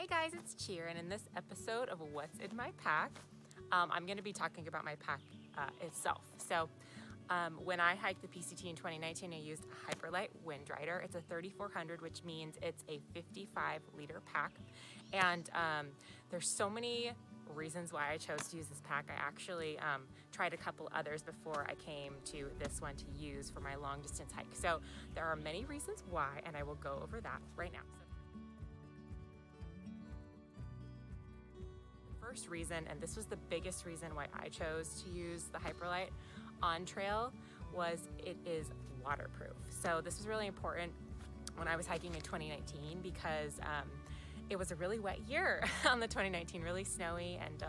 Hey guys, it's Cheer, and in this episode of What's in My Pack, I'm going to be talking about my pack itself. So when I hiked the PCT in 2019, I used a Hyperlite Windrider. It's a 3400, which means it's a 55-liter pack. And there's so many reasons why I chose to use this pack. I actually tried a couple others before I came to this one to use for my long distance hike. So there are many reasons why, and I will go over that right now. First reason, and this was the biggest reason why I chose to use the Hyperlite on trail, was it is waterproof. So this was really important when I was hiking in 2019 because it was a really wet year on the 2019, really snowy and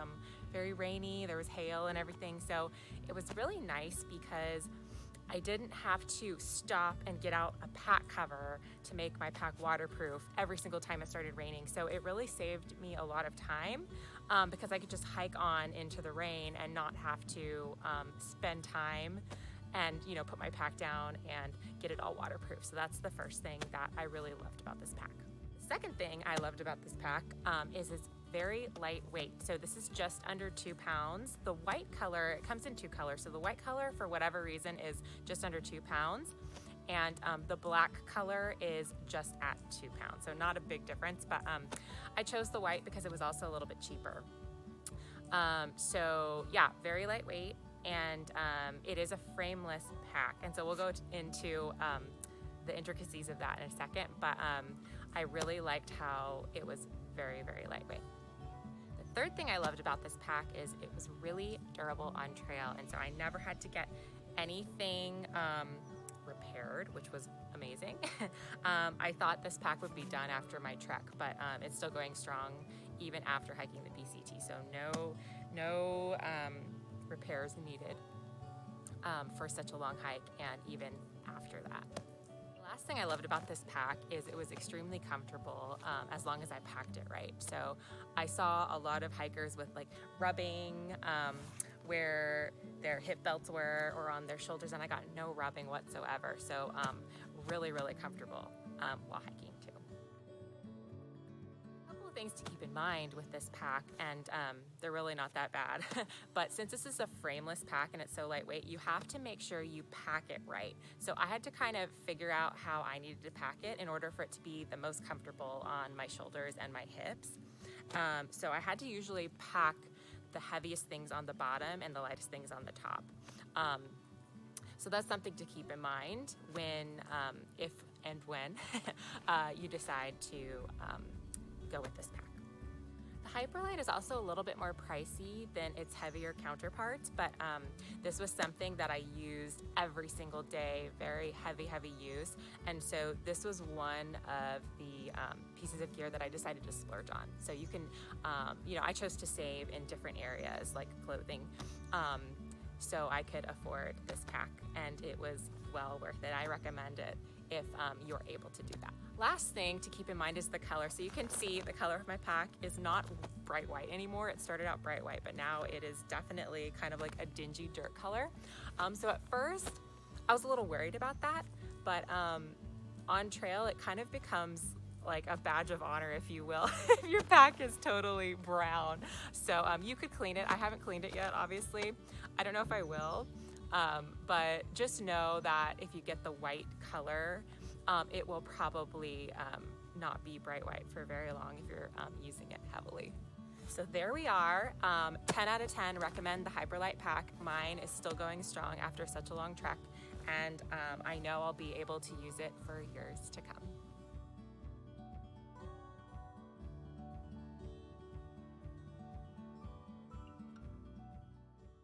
very rainy. There was hail and everything. So it was really nice because I didn't have to stop and get out a pack cover to make my pack waterproof every single time it started raining. So it really saved me a lot of time because I could just hike on into the rain and not have to spend time and put my pack down and get it all waterproof. So that's the first thing that I really loved about this pack. The second thing I loved about this pack is it's very lightweight. So this is just under 2 pounds. The white color, it comes in 2 colors. So the white color, for whatever reason, is just under 2 pounds. And the black color is just at 2 pounds. So not a big difference, but I chose the white because it was also a little bit cheaper. So yeah, very lightweight. And it is a frameless pack. And so we'll go into the intricacies of that in a second. But I really liked how it was very, very lightweight. The third thing I loved about this pack is it was really durable on trail, and so I never had to get anything repaired, which was amazing. I thought this pack would be done after my trek, but it's still going strong even after hiking the PCT, so no repairs needed for such a long hike and even after that. Last thing I loved about this pack is it was extremely comfortable as long as I packed it right. So I saw a lot of hikers with like rubbing where their hip belts were or on their shoulders, and I got no rubbing whatsoever. So really, really comfortable while hiking too. Things to keep in mind with this pack, and they're really not that bad, but since this is a frameless pack and it's so lightweight, you have to make sure you pack it right. So I had to kind of figure out how I needed to pack it in order for it to be the most comfortable on my shoulders and my hips. So I had to usually pack the heaviest things on the bottom and the lightest things on the top. So that's something to keep in mind when, if and when you decide to go with this pack. The Hyperlite is also a little bit more pricey than its heavier counterparts, but this was something that I used every single day, very heavy use, and so this was one of the pieces of gear that I decided to splurge on. So you can, I chose to save in different areas like clothing, so I could afford this pack, and it was well worth it. I recommend it if you're able to do that. Last thing to keep in mind is the color. So you can see the color of my pack is not bright white anymore. It started out bright white, but now it is definitely kind of like a dingy dirt color. So at first I was a little worried about that, but on trail it kind of becomes like a badge of honor, if you will, if your pack is totally brown. So you could clean it. I haven't cleaned it yet, obviously. I don't know if I will. But just know that if you get the white color, it will probably not be bright white for very long if you're using it heavily. So there we are. 10 out of 10 recommend the Hyperlite pack. Mine is still going strong after such a long trek, and I know I'll be able to use it for years to come.